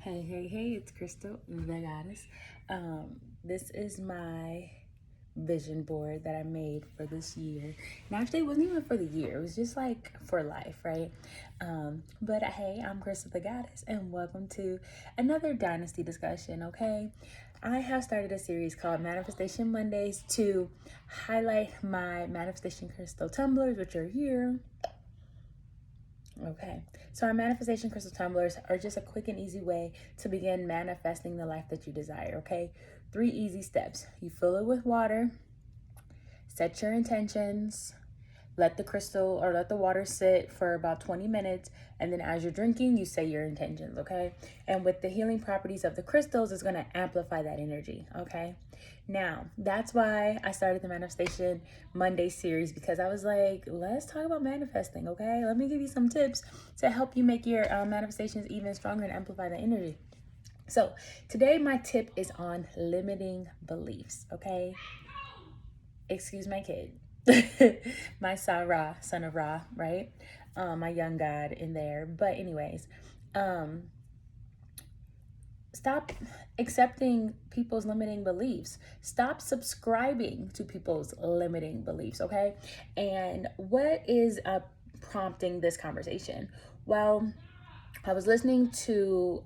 Hey, it's Crystal, the goddess. This is my vision board that I made for this year. And actually, it wasn't even for the year, it was just like for life, right? But hey, I'm Crystal, the goddess, and welcome to another dynasty discussion, okay? I have started a series called Manifestation Mondays to highlight my manifestation crystal tumblers, which are here. Okay, so our manifestation crystal tumblers are just a quick and easy way to begin manifesting the life that you desire. Okay, 3 easy steps. You fill it with water, set your intentions, let the crystal or let the water sit for about 20 minutes, and then as you're drinking, you say your intentions. Okay, and with the healing properties of the crystals, it's going to amplify that energy. Okay, now that's why I started the Manifestation Monday series, because I was like, let's talk about manifesting. Okay, let me give you some tips to help you make your manifestations even stronger and amplify the energy. So today my tip is on limiting beliefs. Okay, excuse my kid. My Sa-Ra, son of Ra, right? My young god in there. But anyways, stop accepting people's limiting beliefs. Stop subscribing to people's limiting beliefs, okay? And what is prompting this conversation? Well, I was listening to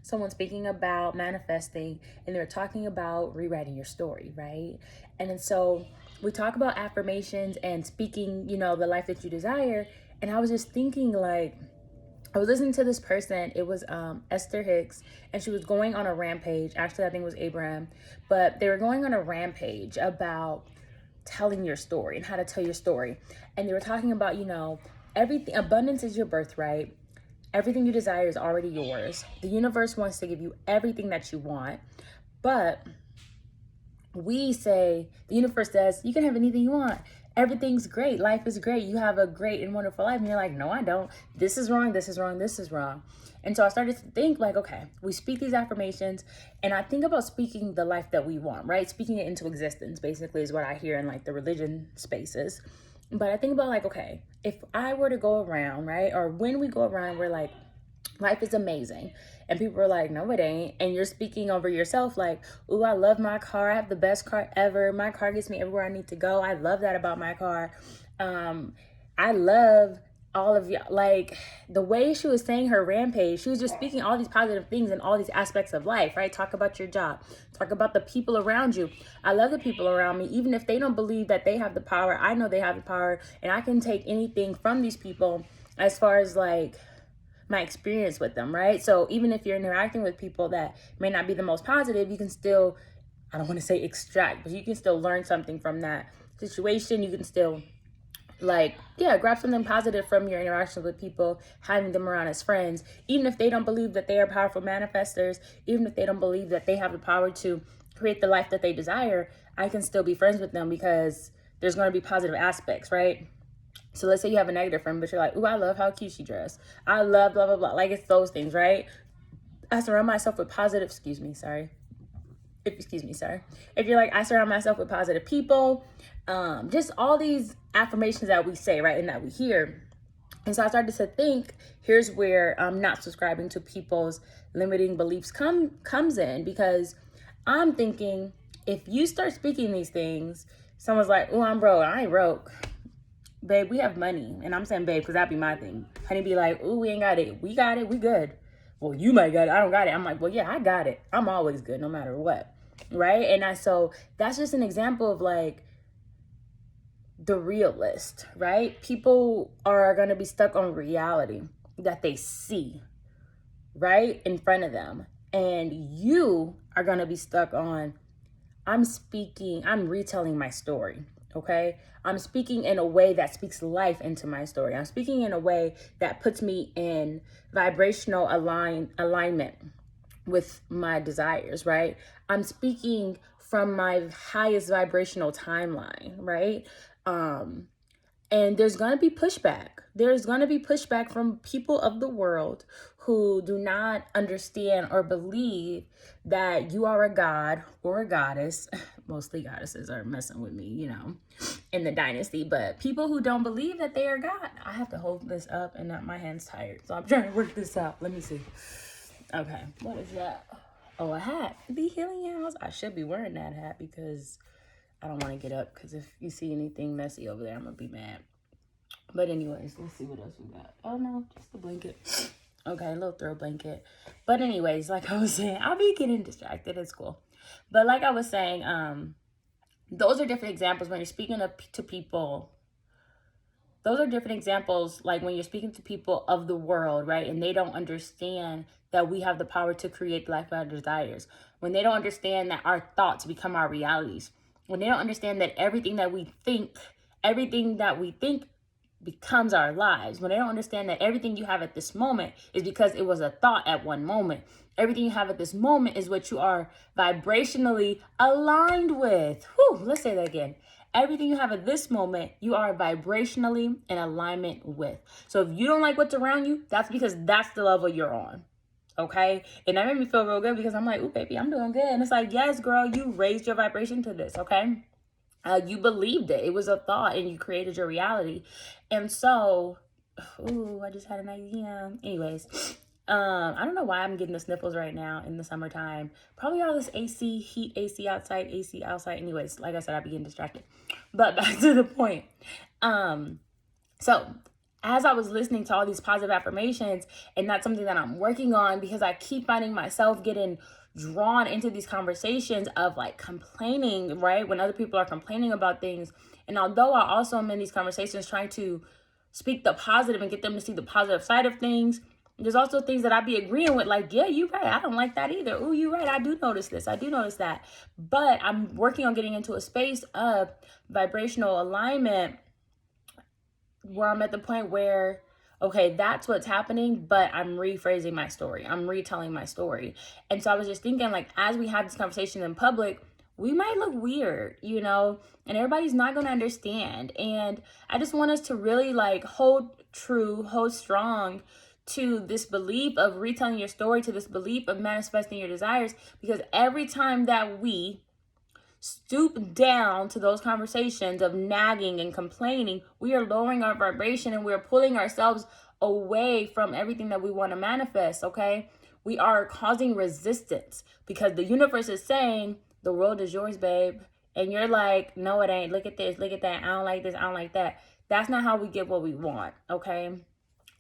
someone speaking about manifesting, and they were talking about rewriting your story, right? And then so we talk about affirmations and speaking, the life that you desire. And I was just thinking, like, I was listening to this person. It was Esther Hicks, and she was going on a rampage. Actually, I think it was Abraham, but they were going on a rampage about telling your story and how to tell your story. And they were talking about, everything. Abundance is your birthright. Everything you desire is already yours. The universe wants to give you everything that you want, but we say, the universe says, you can have anything you want. Everything's great. Life is great. You have a great and wonderful life. And you're like, no, I don't. This is wrong. This is wrong. This is wrong. And so I started to think, like, okay, we speak these affirmations, and I think about speaking the life that we want, right? Speaking it into existence, basically, is what I hear in like the religion spaces. But I think about, like, okay, if I were to go around, right? Or when we go around, we're like, life is amazing. And people are like, no, it ain't. And you're speaking over yourself like, ooh, I love my car. I have the best car ever. My car gets me everywhere I need to go. I love that about my car. I love all of you. Like, the way she was saying her rampage, she was just speaking all these positive things in all these aspects of life, right? Talk about your job. Talk about the people around you. I love the people around me. Even if they don't believe that they have the power, I know they have the power. And I can take anything from these people as far as like my experience with them, right? So even if you're interacting with people that may not be the most positive, you can still, I don't want to say extract, but you can still learn something from that situation. You can still grab something positive from your interactions with people, having them around as friends, even if they don't believe that they are powerful manifestors, even if they don't believe that they have the power to create the life that they desire. I can still be friends with them because there's going to be positive aspects, right? So let's say you have a negative friend, but you're like, ooh, I love how cute she dressed. I love blah, blah, blah. Like, it's those things, right? I surround myself with positive, excuse me, sorry. If you're like, I surround myself with positive people, just all these affirmations that we say, right, and that we hear. And so I started to think, here's where not subscribing to people's limiting beliefs comes in, because I'm thinking, if you start speaking these things, someone's like, oh, I'm broke. I ain't broke. Babe, we have money. And I'm saying babe because that'd be my thing. Honey be like, ooh, we ain't got it. We got it. We good. Well, you might got it. I don't got it. I'm like, well, yeah, I got it. I'm always good no matter what. Right? And so that's just an example of like the realist, right? People are going to be stuck on reality that they see right in front of them. And you are going to be stuck on, I'm retelling my story. Okay, I'm speaking in a way that speaks life into my story. I'm speaking in a way that puts me in vibrational alignment with my desires, right? I'm speaking from my highest vibrational timeline, right? And there's going to be pushback. There's going to be pushback from people of the world who do not understand or believe that you are a god or a goddess. Mostly goddesses are messing with me, in the dynasty. But people who don't believe that they are God. I have to hold this up and not my hand's tired. So I'm trying to work this out. Let me see. Okay, what is that? Oh, a hat. The healing house. I should be wearing that hat because I don't want to get up, because if you see anything messy over there, I'm going to be mad. But anyways, let's see what else we got. Oh, no, just the blanket. Okay, a little throw blanket. But anyways, like I was saying, I'll be getting distracted. It's cool. But like I was saying, those are different examples when you're speaking to people. Those are different examples, like when you're speaking to people of the world, right? And they don't understand that we have the power to create the life of our desires. When they don't understand that our thoughts become our realities. When they don't understand that everything that we think becomes our lives. When they don't understand that everything you have at this moment is because it was a thought at one moment. Everything you have at this moment is what you are vibrationally aligned with. Whew, let's say that again. Everything you have at this moment, you are vibrationally in alignment with. So if you don't like what's around you, that's because that's the level you're on. Okay? And that made me feel real good, because I'm like, ooh, baby, I'm doing good. And it's like, yes, girl, you raised your vibration to this, okay? You believed it. It was a thought and you created your reality. And so, ooh, I just had an idea. Anyways, I don't know why I'm getting the sniffles right now in the summertime. Probably all this heat, AC outside. Anyways, like I said, I be getting distracted. But back to the point. So as I was listening to all these positive affirmations, and that's something that I'm working on, because I keep finding myself getting drawn into these conversations of like complaining, right? When other people are complaining about things. And although I also am in these conversations trying to speak the positive and get them to see the positive side of things, there's also things that I be agreeing with, like, yeah, you're right, I don't like that either. Ooh, you're right, I do notice this, I do notice that. But I'm working on getting into a space of vibrational alignment where I'm at the point where, okay, that's what's happening, but I'm rephrasing my story. I'm retelling my story. And so I was just thinking, like, as we have this conversation in public, we might look weird, you know, and everybody's not going to understand. And I just want us to really like hold strong to this belief of retelling your story, to this belief of manifesting your desires, because every time that we stoop down to those conversations of nagging and complaining, we are lowering our vibration and we're pulling ourselves away from everything that we want to manifest, okay? We are causing resistance because the universe is saying, the world is yours, babe. And you're like, no, it ain't. Look at this, look at that. I don't like this, I don't like that. That's not how we get what we want, okay?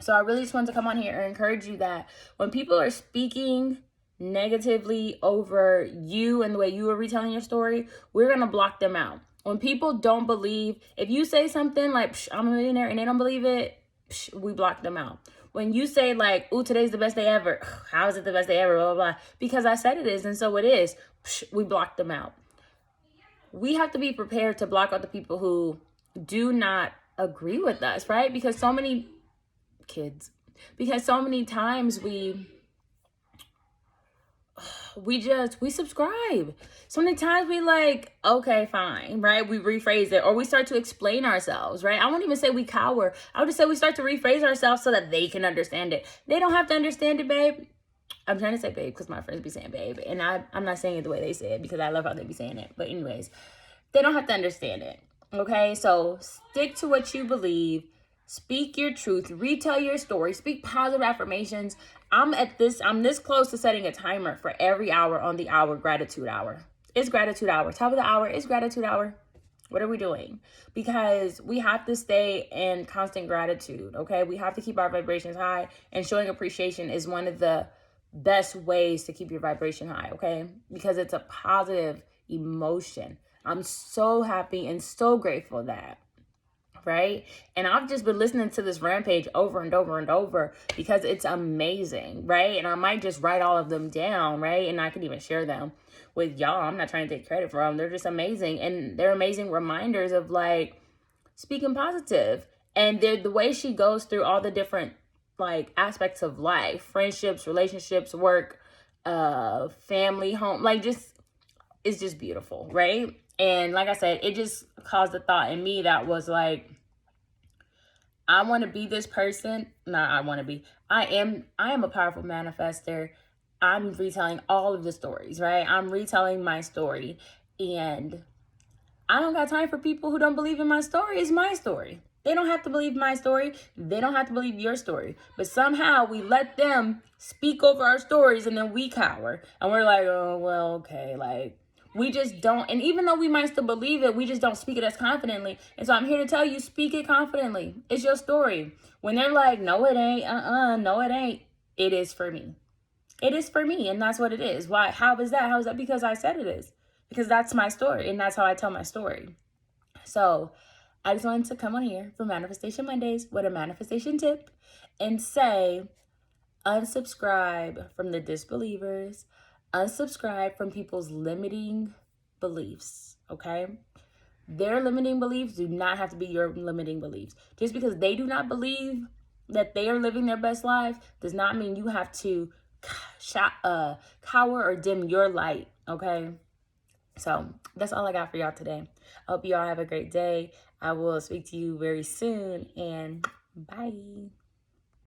So I really just wanted to come on here and encourage you that when people are speaking negatively over you and the way you are retelling your story, we're going to block them out. When people don't believe, if you say something like, I'm a millionaire, and they don't believe it, we block them out. When you say like, ooh, today's the best day ever. How is it the best day ever? Blah, blah, blah. Because I said it is, and so it is. We block them out. We have to be prepared to block out the people who do not agree with us, right? Because so many times we subscribe. So many times we like, okay, fine, right? We rephrase it, or we start to explain ourselves, right? I won't even say we cower. I would just say we start to rephrase ourselves so that they can understand it. They don't have to understand it, babe. I'm trying to say babe because my friends be saying babe, and I'm not saying it the way they say it because I love how they be saying it. But anyways, they don't have to understand it, okay? So stick to what you believe. Speak your truth, retell your story, speak positive affirmations. I'm this close to setting a timer for every hour on the hour gratitude hour. It's gratitude hour. Top of the hour is gratitude hour. What are we doing? Because we have to stay in constant gratitude, okay? We have to keep our vibrations high, and showing appreciation is one of the best ways to keep your vibration high, okay? Because it's a positive emotion. I'm so happy and so grateful that, right? And I've just been listening to this rampage over and over and over because it's amazing, right? And I might just write all of them down, right? And I can even share them with y'all. I'm not trying to take credit for them. They're just amazing. And they're amazing reminders of like speaking positive. And the way she goes through all the different like aspects of life, friendships, relationships, work, family, home, like just, it's just beautiful, right? And like I said, it just caused a thought in me that was like, I want to be this person. I am a powerful manifester. I'm retelling all of the stories, right? I'm retelling my story. And I don't got time for people who don't believe in my story. It's my story. They don't have to believe my story. They don't have to believe your story. But somehow we let them speak over our stories and then we cower. And we're like, oh, well, okay. Like, we just don't. And even though we might still believe it, we just don't speak it as confidently. And so I'm here to tell you, speak it confidently. It's your story. When they're like, no, it ain't. No, it ain't. It is for me. It is for me. And that's what it is. Why? How is that? How is that? Because I said it is. Because that's my story. And that's how I tell my story. So I just wanted to come on here for Manifestation Mondays with a manifestation tip and say, unsubscribe from the disbelievers, unsubscribe from people's limiting beliefs, okay? Their limiting beliefs do not have to be your limiting beliefs. Just because they do not believe that they are living their best life does not mean you have to cower or dim your light, okay? So that's all I got for y'all today. I hope y'all have a great day. I will speak to you very soon, and bye.